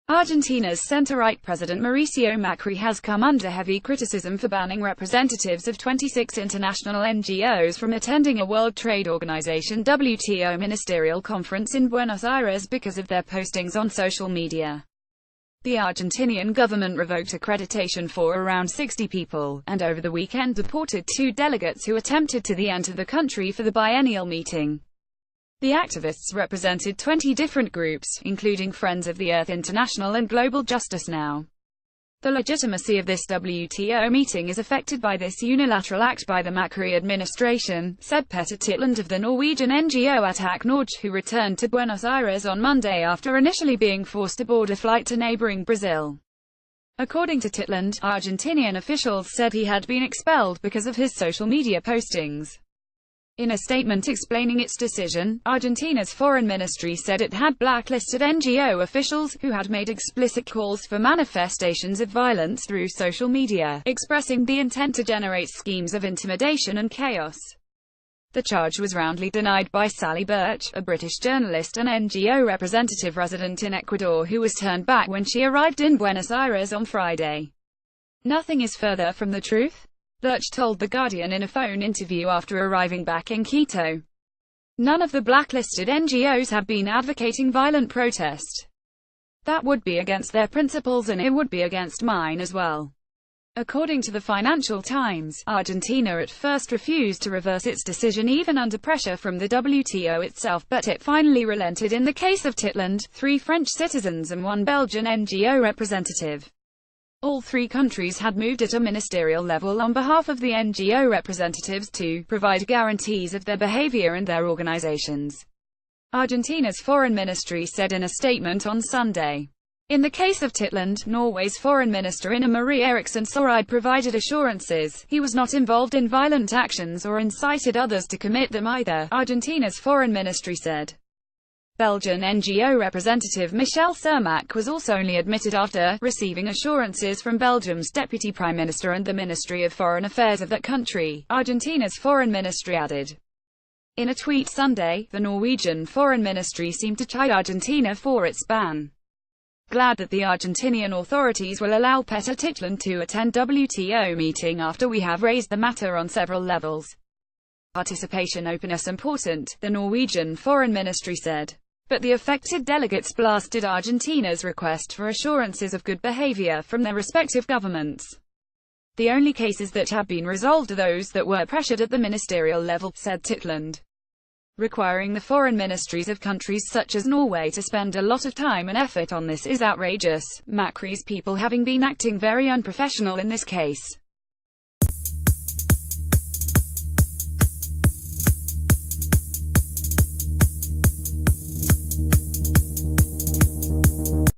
Argentina's center-right President Mauricio Macri has come under heavy criticism for banning representatives of 26 international NGOs from attending a World Trade Organization (WTO) ministerial conference in Buenos Aires because of their postings on social media. The Argentinian government revoked accreditation for around 60 people, and over the weekend deported 2 delegates who attempted to enter the country for the biennial meeting. The activists represented 20 different groups, including Friends of the Earth International and Global Justice Now. The legitimacy of this WTO meeting is affected by this unilateral act by the Macri administration, said Petter Titland of the Norwegian NGO Attack Norge, who returned to Buenos Aires on Monday after initially being forced to board a flight to neighboring Brazil. According to Titland, Argentinian officials said he had been expelled because of his social media postings. In a statement explaining its decision, Argentina's foreign ministry said it had blacklisted NGO officials, who had made explicit calls for manifestations of violence through social media, expressing the intent to generate schemes of intimidation and chaos. The charge was roundly denied by Sally Birch, a British journalist and NGO representative resident in Ecuador who was turned back when she arrived in Buenos Aires on Friday. "Nothing is further from the truth," Birch told The Guardian in a phone interview after arriving back in Quito. "None of the blacklisted NGOs have been advocating violent protest. That would be against their principles and it would be against mine as well." According to the Financial Times, Argentina at first refused to reverse its decision even under pressure from the WTO itself, but it finally relented in the case of Titland, 3 French citizens and 1 Belgian NGO representative. All 3 countries had moved at a ministerial level on behalf of the NGO representatives to provide guarantees of their behavior and their organizations. Argentina's foreign ministry said in a statement on Sunday. In the case of Titland, Norway's foreign minister Ina Marie Eriksen Søreide provided assurances he was not involved in violent actions or incited others to commit them either, Argentina's foreign ministry said. Belgian NGO representative Michel Cermak was also only admitted after receiving assurances from Belgium's deputy prime minister and the Ministry of Foreign Affairs of that country, Argentina's foreign ministry added. In a tweet Sunday, the Norwegian foreign ministry seemed to chide Argentina for its ban. "Glad that the Argentinian authorities will allow Petter Titland to attend WTO meeting after we have raised the matter on several levels. Participation openness important," the Norwegian foreign ministry said. But the affected delegates blasted Argentina's request for assurances of good behavior from their respective governments. "The only cases that have been resolved are those that were pressured at the ministerial level," said Titland. "Requiring the foreign ministries of countries such as Norway to spend a lot of time and effort on this is outrageous, Macri's people having been acting very unprofessional in this case."